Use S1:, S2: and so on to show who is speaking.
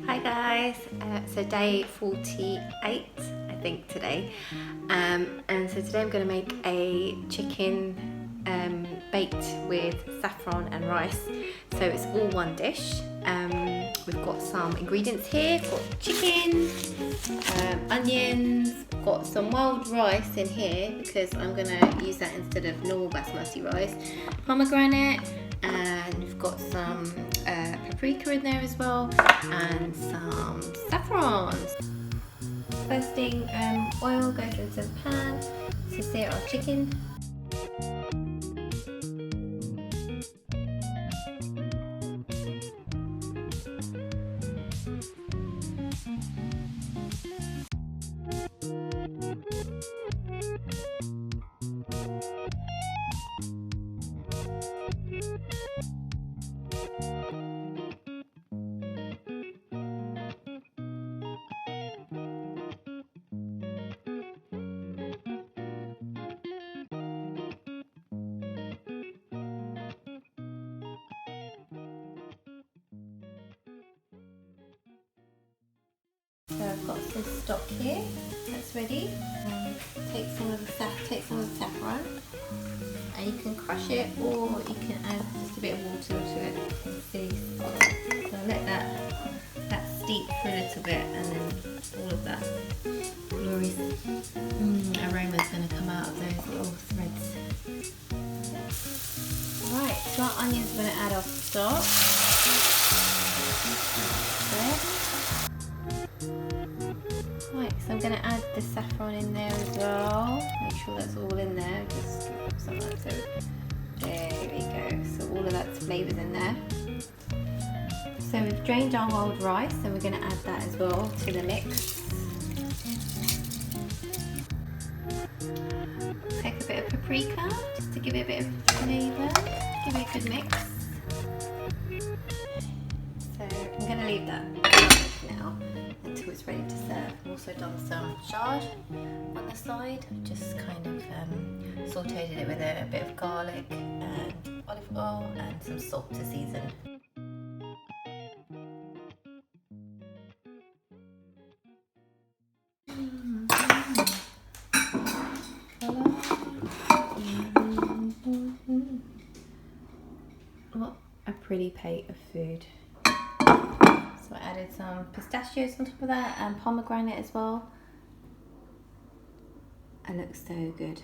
S1: Hi guys, so day 48 I think today, and so today I'm going to make a chicken baked with saffron and rice, so it's all one dish. We've got some ingredients here. We've got chicken, onions, got some wild rice in here because I'm going to use that instead of normal basmati rice, pomegranate, and we've got some paprika in there as well, and some saffron. First thing, oil goes into the pan to sear our chicken. So I've got some stock here that's ready. Take some of the saffron, and you can crush it or you can add just a bit of water to it. So let that steep for a little bit, and then all of that glorious aroma is going to come out of those little threads. Right, so our onions are going to add our stock. Right, so I'm going to add the saffron in there as well. Make sure that's all in there. Just some of that. So there we go. So all of that flavour's in there. So we've drained our wild rice, and we're going to add that as well to the mix. Take a bit of paprika just to give it a bit of flavour. Give it a good mix. So I'm going to leave that now until it's ready to serve. I've also done some chard on the side. I've just kind of sauteed it with a bit of garlic and olive oil and some salt to season. What a pretty plate of food. So I added some pistachios on top of that and pomegranate as well. It looks so good.